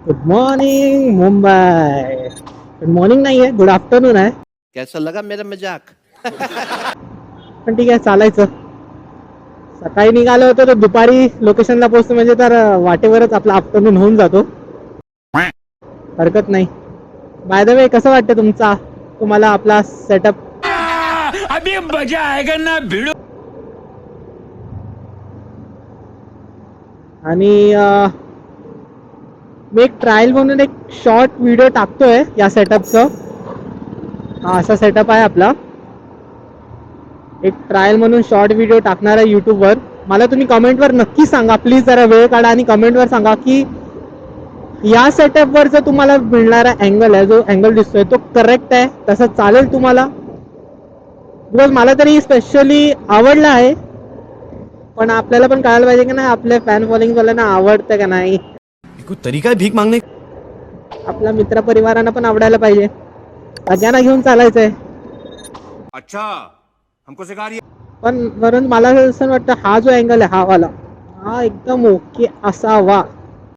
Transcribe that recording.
Good morning Mumbai. Good morning नाही आहे, good afternoon आहे. कैसा लगा मेरा मजाक? पण ठीक आहे, चालायचं. सकाळी निघालो होतो तर दुपारी लोकेशनला पोहोचतो म्हणजे तर वाटेवरच आपला आफ्टरनून होऊन जातो. हरकत नाही. बाय द वे, कसं वाटतं तुम्हाला आपला सेटअप? अभी मजा आएगा ना भिड़ो. आणि मी एक ट्रायल म्हणून एक शॉर्ट व्हिडिओ टाकतोय या सेटअपचं. हा असा सेटअप आहे आपला. एक ट्रायल म्हणून शॉर्ट व्हिडिओ टाकणार आहे यूट्यूबवर. मला तुम्ही कमेंटवर नक्की सांगा, प्लीज जरा वेळ काढा आणि कमेंटवर सांगा की या सेटअपवर जो तुम्हाला मिळणारा अँगल आहे, जो अँगल दिसतोय तो करेक्ट आहे, तसं चालेल तुम्हाला? बिकॉज मला तरी स्पेशली आवडला आहे, पण आपल्याला पण कळायला पाहिजे की नाही आपल्या फॅन फॉलोइंग वाल्यांना आवडतं का नाही. कोई तरीका है भीख मांगने? आपल्या मित्र परिवारांना पण आवडायला पाहिजे. सगळ्यांना घेऊन चालायचंय. अच्छा, हमको सिखा रही है. पण वरून मला असं वाटतं हा जो अँगल आहे हा वाला, हा एकदम ओके असावा.